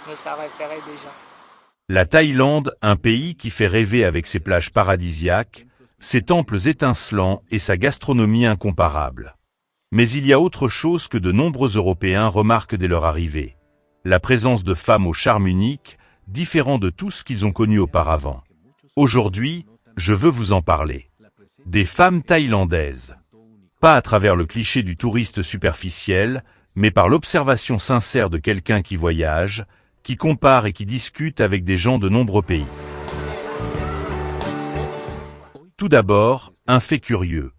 Mais ça repérait déjà. La Thaïlande, un pays qui fait rêver avec ses plages paradisiaques, ses temples étincelants et sa gastronomie incomparable. Mais il y a autre chose que de nombreux Européens remarquent dès leur arrivée. La présence de femmes au charme unique, différent de tout ce qu'ils ont connu auparavant. Aujourd'hui, je veux vous en parler. Des femmes thaïlandaises. Pas à travers le cliché du touriste superficiel, mais par l'observation sincère de quelqu'un qui voyage, qui compare et qui discute avec des gens de nombreux pays. Tout d'abord, un fait curieux.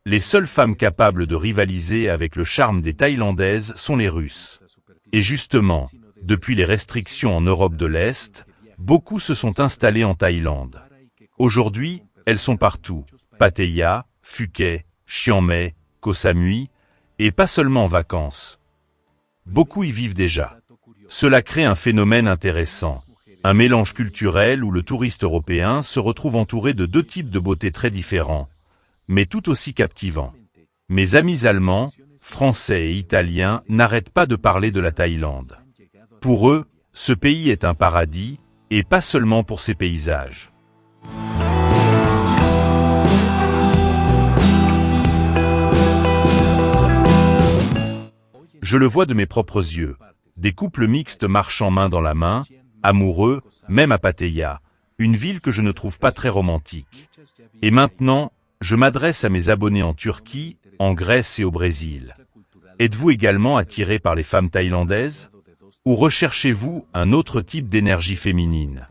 Les seules femmes capables de rivaliser avec le charme des Thaïlandaises sont les Russes. Et justement, depuis les restrictions en Europe de l'Est, beaucoup se sont installés en Thaïlande. Aujourd'hui, elles sont partout. Pattaya, Phuket, Chiang Mai, Koh Samui, et pas seulement en vacances. Beaucoup y vivent déjà. Cela crée un phénomène intéressant. Un mélange culturel où le touriste européen se retrouve entouré de deux types de beauté très différents, mais tout aussi captivants. Mes amis allemands, français et italiens n'arrêtent pas de parler de la Thaïlande. Pour eux, ce pays est un paradis, et pas seulement pour ses paysages. Je le vois de mes propres yeux. Des couples mixtes marchant main dans la main, amoureux, même à Pattaya, une ville que je ne trouve pas très romantique. Et maintenant, je m'adresse à mes abonnés en Turquie, en Grèce et au Brésil. Êtes-vous également attiré par les femmes thaïlandaises? Ou recherchez-vous un autre type d'énergie féminine?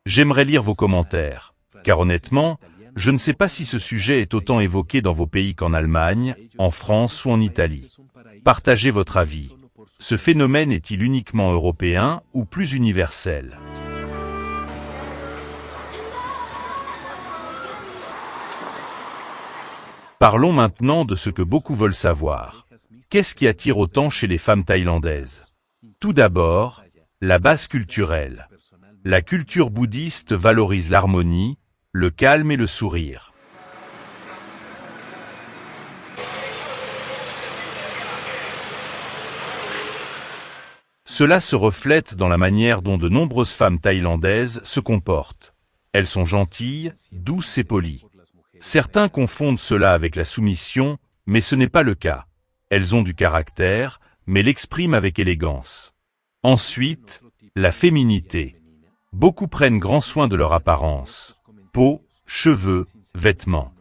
J'aimerais lire vos commentaires, car honnêtement, je ne sais pas si ce sujet est autant évoqué dans vos pays qu'en Allemagne, en France ou en Italie. Partagez votre avis. Ce phénomène est-il uniquement européen ou plus universel? Parlons maintenant de ce que beaucoup veulent savoir. Qu'est-ce qui attire autant chez les femmes thaïlandaises? Tout d'abord, la base culturelle. La culture bouddhiste valorise l'harmonie, le calme et le sourire. Cela se reflète dans la manière dont de nombreuses femmes thaïlandaises se comportent. Elles sont gentilles, douces et polies. Certains confondent cela avec la soumission, mais ce n'est pas le cas. Elles ont du caractère, mais l'expriment avec élégance. Ensuite, la féminité. Beaucoup prennent grand soin de leur apparence, peau, cheveux, vêtements.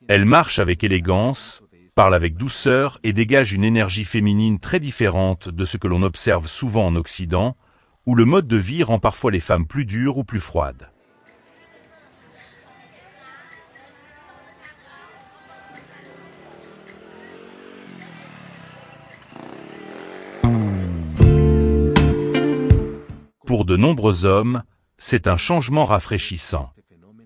Elles marchent avec élégance, parlent avec douceur et dégagent une énergie féminine très différente de ce que l'on observe souvent en Occident, où le mode de vie rend parfois les femmes plus dures ou plus froides. Pour de nombreux hommes, c'est un changement rafraîchissant.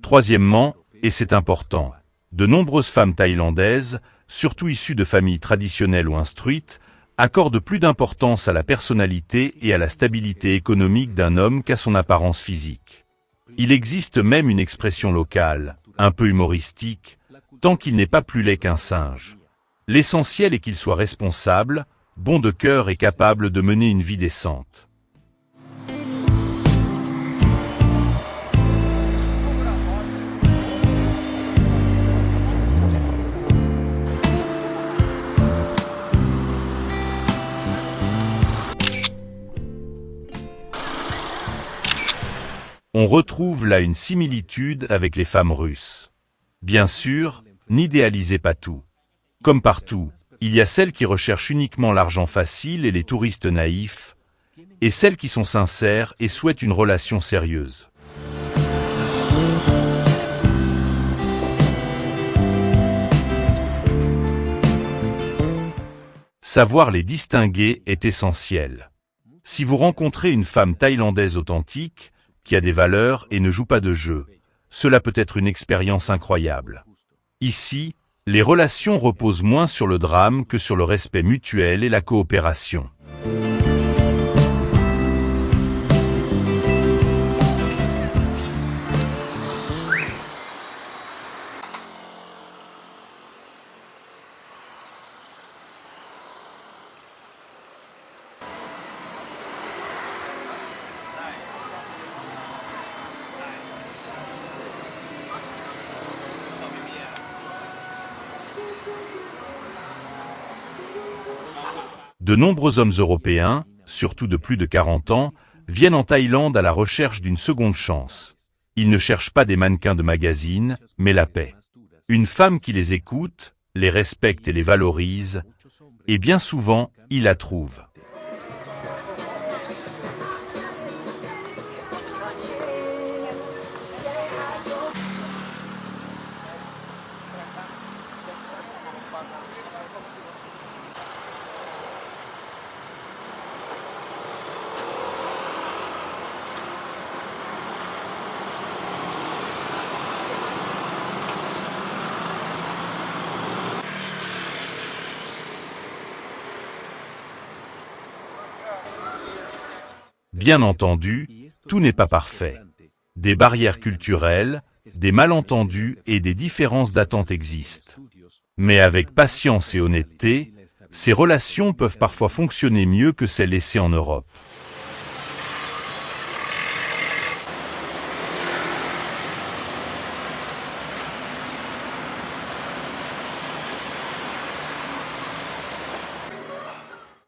Troisièmement, et c'est important, de nombreuses femmes thaïlandaises, surtout issues de familles traditionnelles ou instruites, accordent plus d'importance à la personnalité et à la stabilité économique d'un homme qu'à son apparence physique. Il existe même une expression locale, un peu humoristique, tant qu'il n'est pas plus laid qu'un singe. L'essentiel est qu'il soit responsable, bon de cœur et capable de mener une vie décente. On retrouve là une similitude avec les femmes russes. Bien sûr, n'idéalisez pas tout. Comme partout, il y a celles qui recherchent uniquement l'argent facile et les touristes naïfs, et celles qui sont sincères et souhaitent une relation sérieuse. Savoir les distinguer est essentiel. Si vous rencontrez une femme thaïlandaise authentique, qui a des valeurs et ne joue pas de jeu, cela peut être une expérience incroyable. Ici, les relations reposent moins sur le drame que sur le respect mutuel et la coopération. De nombreux hommes européens, surtout de plus de 40 ans, viennent en Thaïlande à la recherche d'une seconde chance. Ils ne cherchent pas des mannequins de magazine, mais la paix. Une femme qui les écoute, les respecte et les valorise, et bien souvent, ils la trouvent. Bien entendu, tout n'est pas parfait. Des barrières culturelles, des malentendus et des différences d'attente existent. Mais avec patience et honnêteté, ces relations peuvent parfois fonctionner mieux que celles laissées en Europe.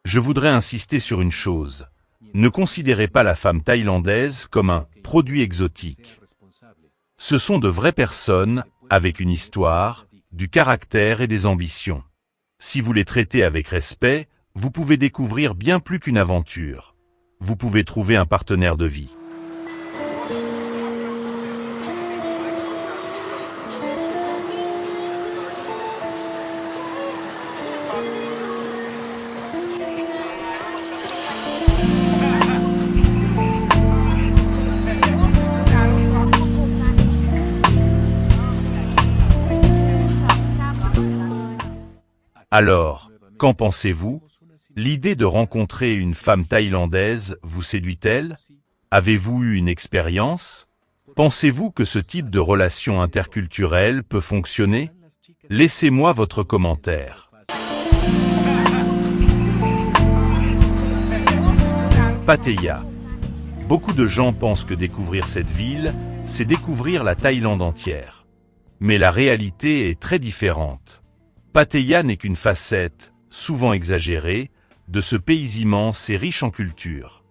Je voudrais insister sur une chose. Ne considérez pas la femme thaïlandaise comme un produit exotique. Ce sont de vraies personnes, avec une histoire, du caractère et des ambitions. Si vous les traitez avec respect, vous pouvez découvrir bien plus qu'une aventure. Vous pouvez trouver un partenaire de vie. Alors, qu'en pensez-vous? L'idée de rencontrer une femme thaïlandaise vous séduit-elle? Avez-vous eu une expérience? Pensez-vous que ce type de relation interculturelle peut fonctionner? Laissez-moi votre commentaire. Pattaya. Beaucoup de gens pensent que découvrir cette ville, c'est découvrir la Thaïlande entière. Mais la réalité est très différente. Pattaya n'est qu'une facette, souvent exagérée, de ce pays immense et riche en culture.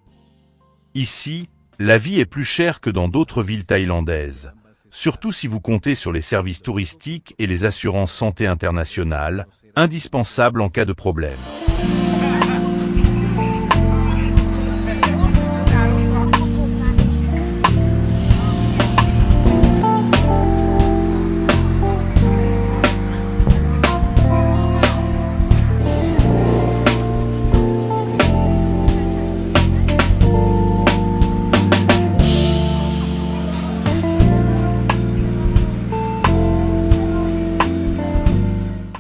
Ici, la vie est plus chère que dans d'autres villes thaïlandaises, surtout si vous comptez sur les services touristiques et les assurances santé internationales, indispensables en cas de problème.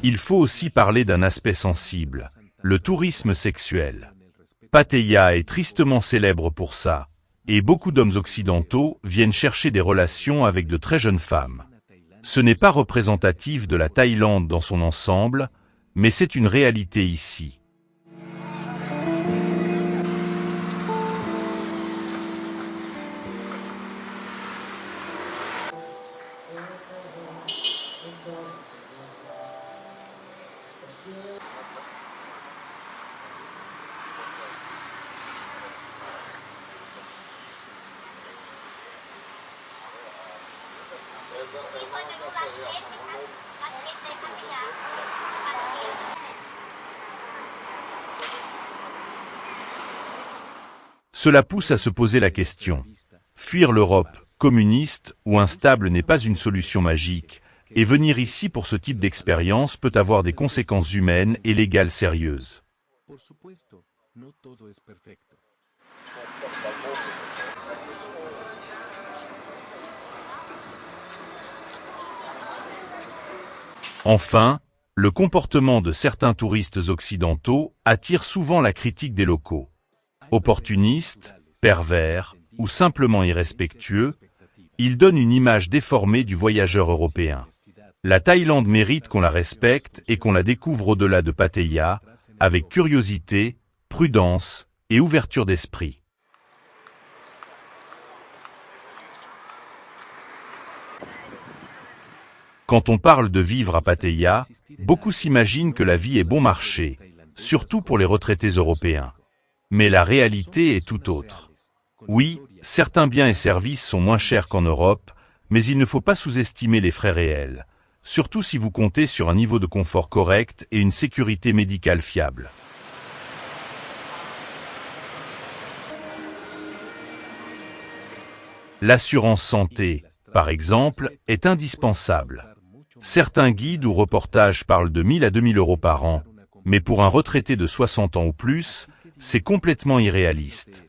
Il faut aussi parler d'un aspect sensible, le tourisme sexuel. Pattaya est tristement célèbre pour ça, et beaucoup d'hommes occidentaux viennent chercher des relations avec de très jeunes femmes. Ce n'est pas représentatif de la Thaïlande dans son ensemble, mais c'est une réalité ici. Cela pousse à se poser la question. Fuir l'Europe, communiste ou instable n'est pas une solution magique, et venir ici pour ce type d'expérience peut avoir des conséquences humaines et légales sérieuses. Enfin, le comportement de certains touristes occidentaux attire souvent la critique des locaux. Opportunistes, pervers ou simplement irrespectueux, ils donnent une image déformée du voyageur européen. La Thaïlande mérite qu'on la respecte et qu'on la découvre au-delà de Pattaya, avec curiosité, prudence et ouverture d'esprit. Quand on parle de vivre à Pattaya, beaucoup s'imaginent que la vie est bon marché, surtout pour les retraités européens. Mais la réalité est tout autre. Oui, certains biens et services sont moins chers qu'en Europe, mais il ne faut pas sous-estimer les frais réels, surtout si vous comptez sur un niveau de confort correct et une sécurité médicale fiable. L'assurance santé, par exemple, est indispensable. Certains guides ou reportages parlent de 1 000 à 2 000 euros par an, mais pour un retraité de 60 ans ou plus, c'est complètement irréaliste.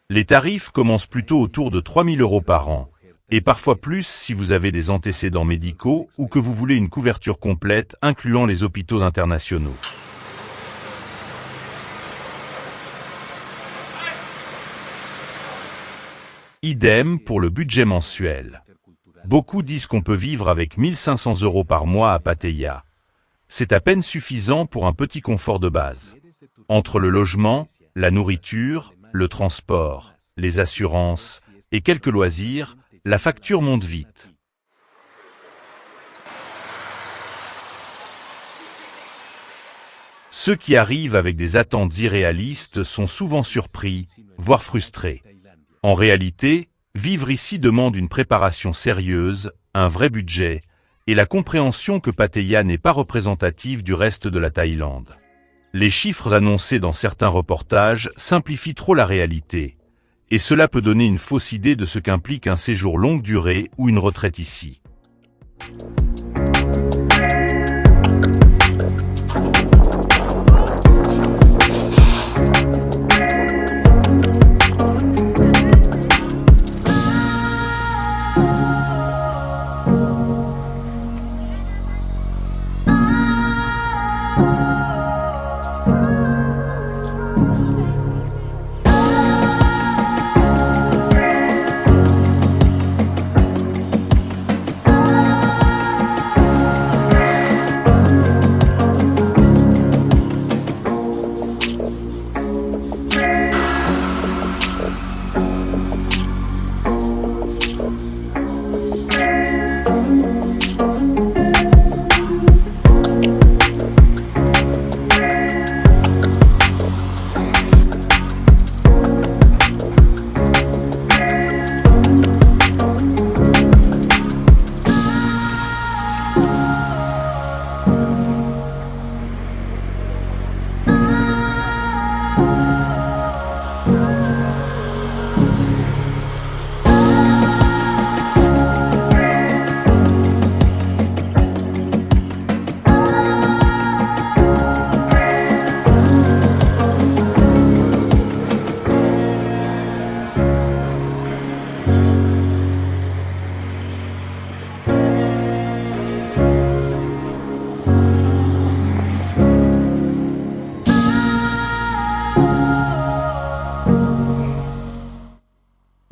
Les tarifs commencent plutôt autour de 3 000 euros par an, et parfois plus si vous avez des antécédents médicaux ou que vous voulez une couverture complète incluant les hôpitaux internationaux. Idem pour le budget mensuel. Beaucoup disent qu'on peut vivre avec 1 500 euros par mois à Pattaya. C'est à peine suffisant pour un petit confort de base. Entre le logement, la nourriture, le transport, les assurances et quelques loisirs, la facture monte vite. Ceux qui arrivent avec des attentes irréalistes sont souvent surpris, voire frustrés. En réalité, vivre ici demande une préparation sérieuse, un vrai budget, et la compréhension que Pattaya n'est pas représentative du reste de la Thaïlande. Les chiffres annoncés dans certains reportages simplifient trop la réalité, et cela peut donner une fausse idée de ce qu'implique un séjour longue durée ou une retraite ici.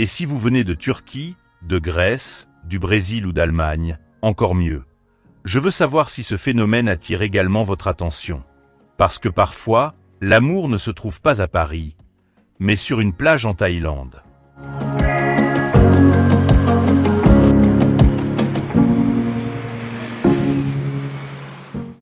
Et si vous venez de Turquie, de Grèce, du Brésil ou d'Allemagne, encore mieux. Je veux savoir si ce phénomène attire également votre attention. Parce que parfois, l'amour ne se trouve pas à Paris, mais sur une plage en Thaïlande.